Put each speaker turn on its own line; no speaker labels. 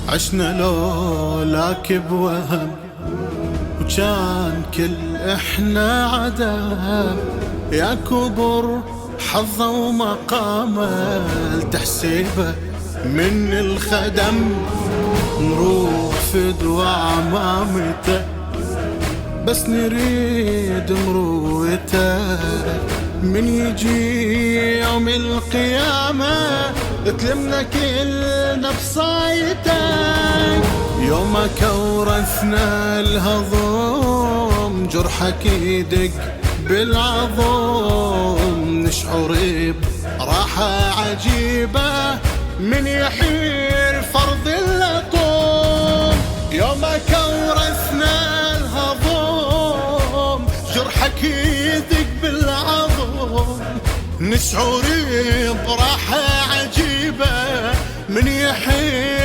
عشنا لولاك بوهم، وكان كل احنا عدم. يا كبر حظه ومقامه تحسيبه من الخدم. نروح فدوى عمامته بس نريد مروته. من يجي يوم القيامة تلمنا كلنا بصايتك. يومك ورثنا الهضم، جرحك يدق بالعظم. نشعر براحة عجيبة من يحير فرض اللطم. يومك ورثنا الهضم، جرحك يدق بالعظم. نشعر براحة عجيبة من يحير